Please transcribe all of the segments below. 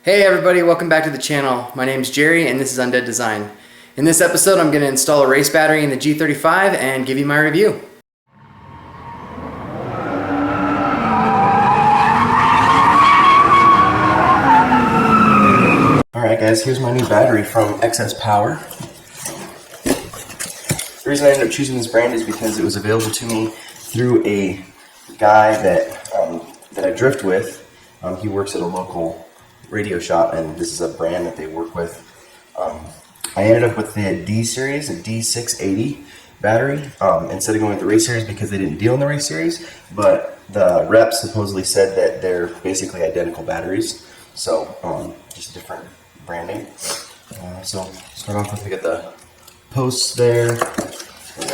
Hey everybody, welcome back to the channel. My name is Jerry and this is Undead Design. In this episode I'm going to install a race battery in the G35 and give you my review. Alright guys, here's my new battery from Excess Power. The reason I ended up choosing this brand is because it was available to me through a guy that I drift with. He works at a local radio shop, and this is a brand that they work with. I ended up with the D series, a Pt.6 battery, instead of going with the race series because they didn't deal in the race series, but the reps supposedly said that they're basically identical batteries, so just different branding. So start off with, we got the posts there, and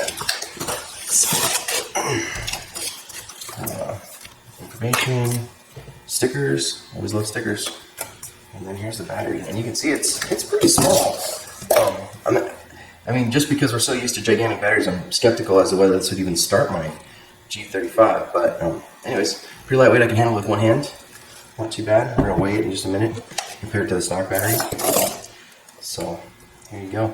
then information, stickers, always love stickers. And then here's the battery, and you can see it's pretty small. I mean, just because we're so used to gigantic batteries, I'm skeptical as to whether this would even start my G35. But anyways, pretty lightweight. I can handle it with one hand. Not too bad. We're gonna weigh it in just a minute compared to the stock battery. So here you go.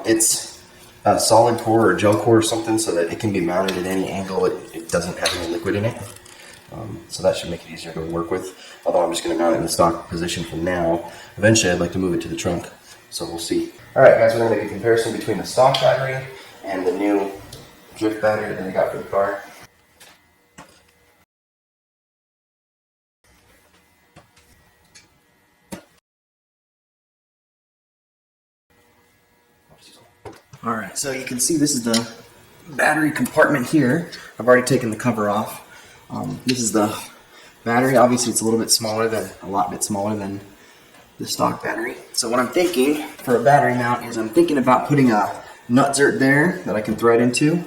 It's a solid core or gel core or something, so that it can be mounted at any angle. It doesn't have any liquid in it. So that should make it easier to work with, although I'm just going to mount it in the stock position for now. Eventually I'd like to move it to the trunk, so we'll see. Alright guys, we're going to make a comparison between the stock battery and the new drift battery that I got for the car. Alright, so you can see this is the battery compartment here. I've already taken the cover off. This is the battery. Obviously it's a lot bit smaller than the stock battery. So what I'm thinking for a battery mount is I'm thinking about putting a nutsert there that I can thread into,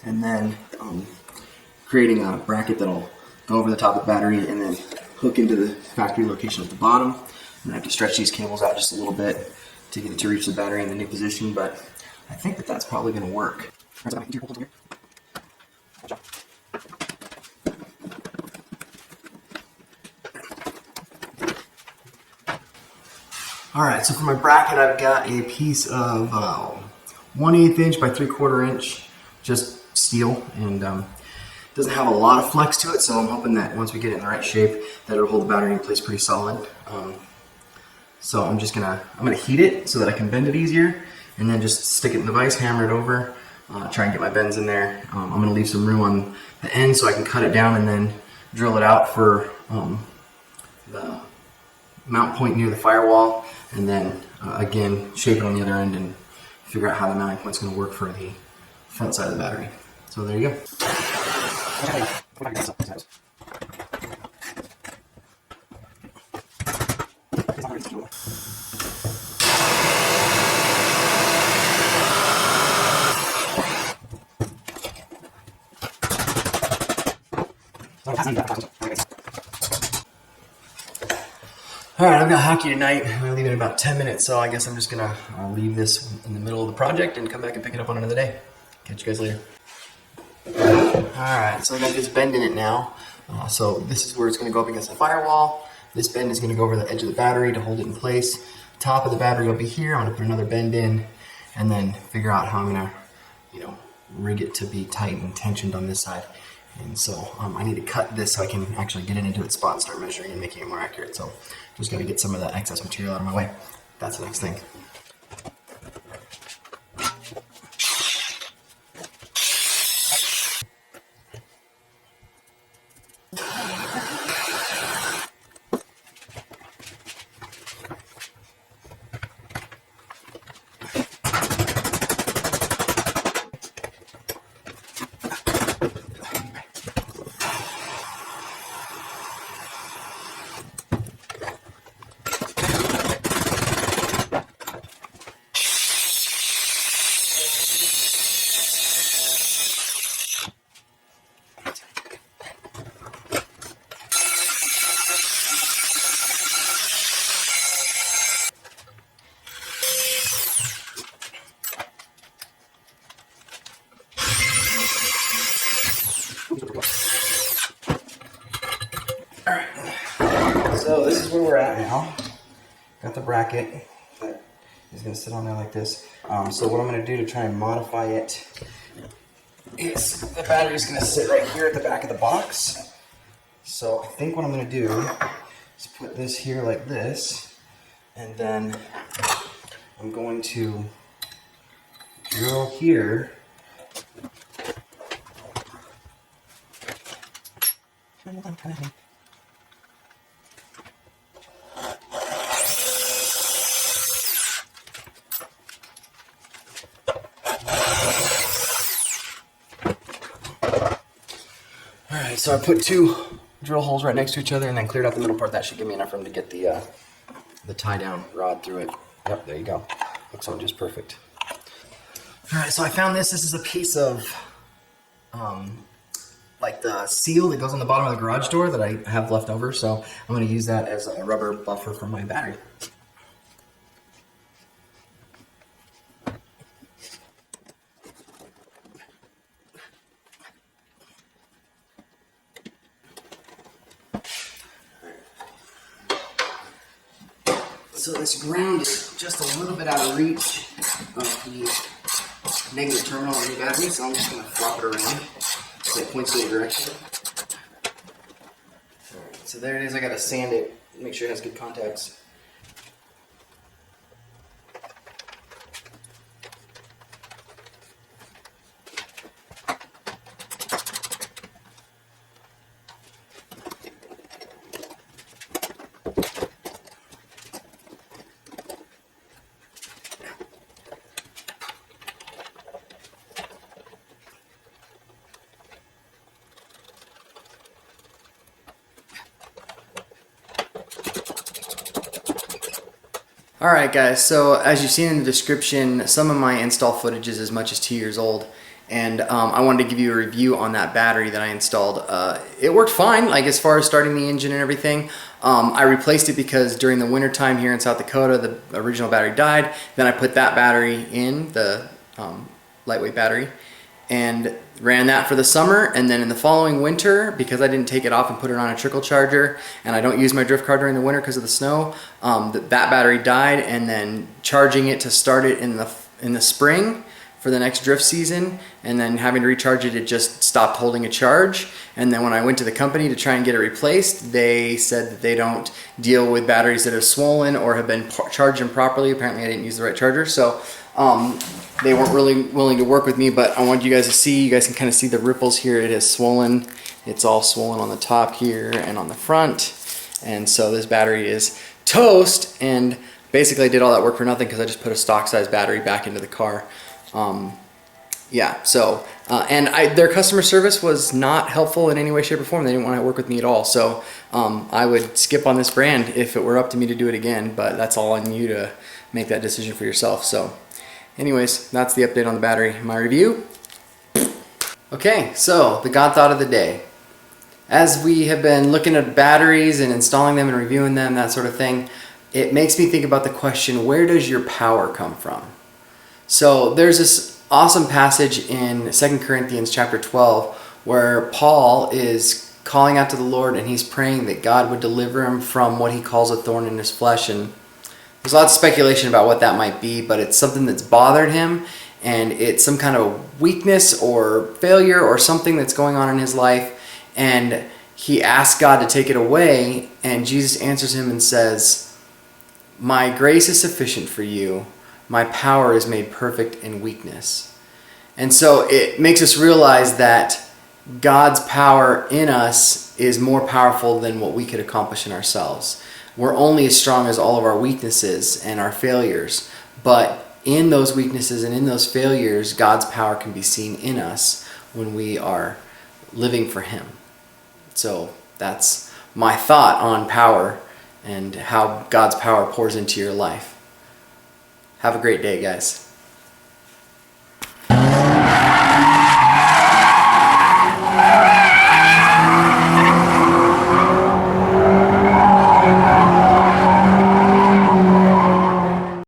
and then creating a bracket that'll go over the top of the battery and then hook into the factory location at the bottom. And I have to stretch these cables out just a little bit to get it to reach the battery in the new position, but I think that that's probably going to work. Alright, so for my bracket I've got a piece of 1/8 inch by 3/4 inch, just steel, and doesn't have a lot of flex to it, so I'm hoping that once we get it in the right shape that it'll hold the battery in place pretty solid. So I'm gonna heat it so that I can bend it easier, and then just stick it in the vise, hammer it over, try and get my bends in there. I'm gonna leave some room on the end so I can cut it down and then drill it out for the mount point near the firewall, and then again shape it on the other end and figure out how the mounting point's going to work for the front side of the battery. So there you go. Alright, I've got hockey tonight. I'm going to leave it in about 10 minutes, so I guess I'm just going to leave this in the middle of the project and come back and pick it up on another day. Catch you guys later. Alright, so I got this bend in it now. So this is where it's going to go up against the firewall. This bend is going to go over the edge of the battery to hold it in place. Top of the battery will be here. I'm going to put another bend in and then figure out how I'm going to, rig it to be tight and tensioned on this side. And so I need to cut this so I can actually get it into its spot and start measuring and making it more accurate. So just got to get some of that excess material out of my way. That's the next thing. So this is where we're at now. got the bracket that is going to sit on there like this. So what I'm going to do to try and modify it is the battery is going to sit right here at the back of the box. So I think what I'm going to do is put this here like this, and then I'm going to drill here. Alright, so I put 2 drill holes right next to each other and then cleared out the middle part. That should give me enough room to get the tie down rod through it. Yep, there you go. Looks all just perfect. Alright, so I found this. This is a piece of like the seal that goes on the bottom of the garage door that I have left over, so I'm going to use that as a rubber buffer for my battery. So this ground is just a little bit out of reach of the negative terminal on the battery, so I'm just going to flop it around so it points in the direction. Alright, so there it is. I got to sand it, make sure it has good contacts. Alright guys, so as you've seen in the description, some of my install footage is as much as 2 years old, and I wanted to give you a review on that battery that I installed. It worked fine, like as far as starting the engine and everything. I replaced it because during the winter time here in South Dakota, the original battery died. Then I put that battery in, the lightweight battery, and ran that for the summer. And then in the following winter, because I didn't take it off and put it on a trickle charger, and I don't use my drift car during the winter because of the snow, that battery died. And then charging it to start it in the spring for the next drift season, and then having to recharge it, it just stopped holding a charge. And then when I went to the company to try and get it replaced, they said that they don't deal with batteries that have swollen or have been charged improperly. Apparently I didn't use the right charger, so they weren't really willing to work with me. But I wanted you guys to see, you guys can kind of see the ripples here. It has swollen. It's all swollen on the top here and on the front. And so this battery is toast, and basically I did all that work for nothing because I just put a stock size battery back into the car. Yeah, so, and their customer service was not helpful in any way, shape, or form. They didn't want to work with me at all. So I would skip on this brand if it were up to me to do it again, but that's all on you to make that decision for yourself. So anyways, that's the update on the battery, my review. Okay, so the God thought of the day. As we have been looking at batteries and installing them and reviewing them, that sort of thing, it makes me think about the question, where does your power come from? So there's this awesome passage in 2 Corinthians chapter 12 where Paul is calling out to the Lord, and he's praying that God would deliver him from what he calls a thorn in his flesh. And there's lots of speculation about what that might be, but it's something that's bothered him, and it's some kind of weakness or failure or something that's going on in his life. And he asks God to take it away, and Jesus answers him and says, "My grace is sufficient for you. My power is made perfect in weakness." And so it makes us realize that God's power in us is more powerful than what we could accomplish in ourselves. We're only as strong as all of our weaknesses and our failures. But in those weaknesses and in those failures, God's power can be seen in us when we are living for Him. So that's my thought on power and how God's power pours into your life. Have a great day, guys.